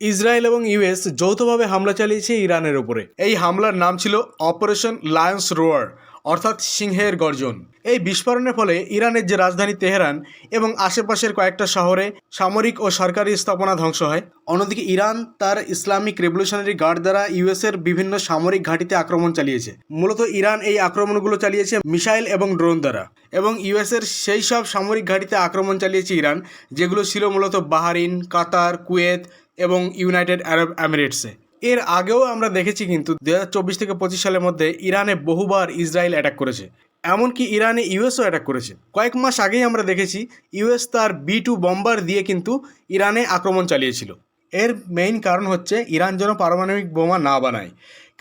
Israel এবং US যৌথভাবে হামলা চালিয়েছে ইরানের উপরে। এই হামলার নাম ছিল অপারেশন লায়ন্স রোয়ার, অর্থাৎ সিংহের গর্জন। এই বিস্ফোরণের ফলে ইরানের যে রাজধানী তেহরান এবং আশেপাশের কয়েকটা শহরে সামরিক ও সরকারি স্থাপনা ধ্বংস হয়। অন্যদিকে ইরান তার ইসলামিক রেভলিউশনারি গার্ড দ্বারা ইউএসের বিভিন্ন সামরিক ঘাঁটিতে আক্রমণ চালিয়েছে। মূলত ইরান এই আক্রমণগুলো চালিয়েছে মিসাইল এবং ড্রোন দ্বারা, এবং ইউএসের সেই সব সামরিক ঘাঁটিতে আক্রমণ চালিয়েছে ইরান যেগুলো ছিল মূলত বাহরিন, কাতার, কুয়েত এবং ইউনাইটেড আরব এমিরেটসে। এর আগেও আমরা দেখেছি কিন্তু 2024 থেকে 25 সালের মধ্যে ইরানে বহুবার ইসরায়েল অ্যাটাক করেছে, এমনকি ইরানে ইউএসও অ্যাটাক করেছে। কয়েক মাস আগেই আমরা দেখেছি ইউএস তার B2 বম্বার দিয়ে কিন্তু ইরানে আক্রমণ চালিয়েছিল। এর মেইন কারণ হচ্ছে ইরান যেন পারমাণবিক বোমা না বানায়,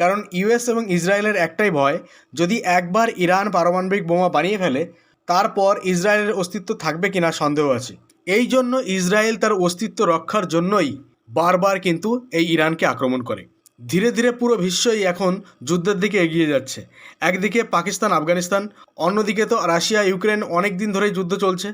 কারণ ইউএস এবং ইসরায়েলের একটাই ভয়, যদি একবার ইরান পারমাণবিক বোমা বানিয়ে ফেলে তারপর ইসরায়েলের অস্তিত্ব থাকবে কিনা সন্দেহ আছে। এই জন্য ইসরায়েল তার অস্তিত্ব রক্ষার জন্যই বারবার কিন্তু এই ইরানকে আক্রমণ করে। ধীরে ধীরে পুরো বিশ্বই এখন যুদ্ধের দিকে এগিয়ে যাচ্ছে। একদিকে পাকিস্তান, আফগানিস্তান, অন্যদিকে তো রাশিয়া, ইউক্রেন অনেক দিন ধরেই যুদ্ধ চলছে।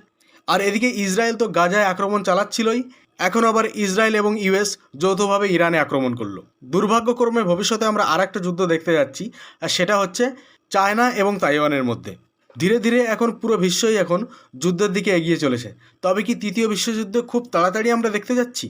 আর এদিকে ইসরায়েল তো গাজায় আক্রমণ চালাচ্ছিলই, এখন আবার ইসরায়েল এবং ইউএস যৌথভাবে ইরানে আক্রমণ করলো। দুর্ভাগ্যক্রমে ভবিষ্যতে আমরা আরেকটা যুদ্ধ দেখতে যাচ্ছি, আর সেটা হচ্ছে চায়না এবং তাইওয়ানের মধ্যে। ধীরে ধীরে এখন পুরো বিশ্বই এখন যুদ্ধের দিকে এগিয়ে চলেছে। তবে কি তৃতীয় বিশ্বযুদ্ধ খুব তাড়াতাড়ি আমরা দেখতে যাচ্ছি?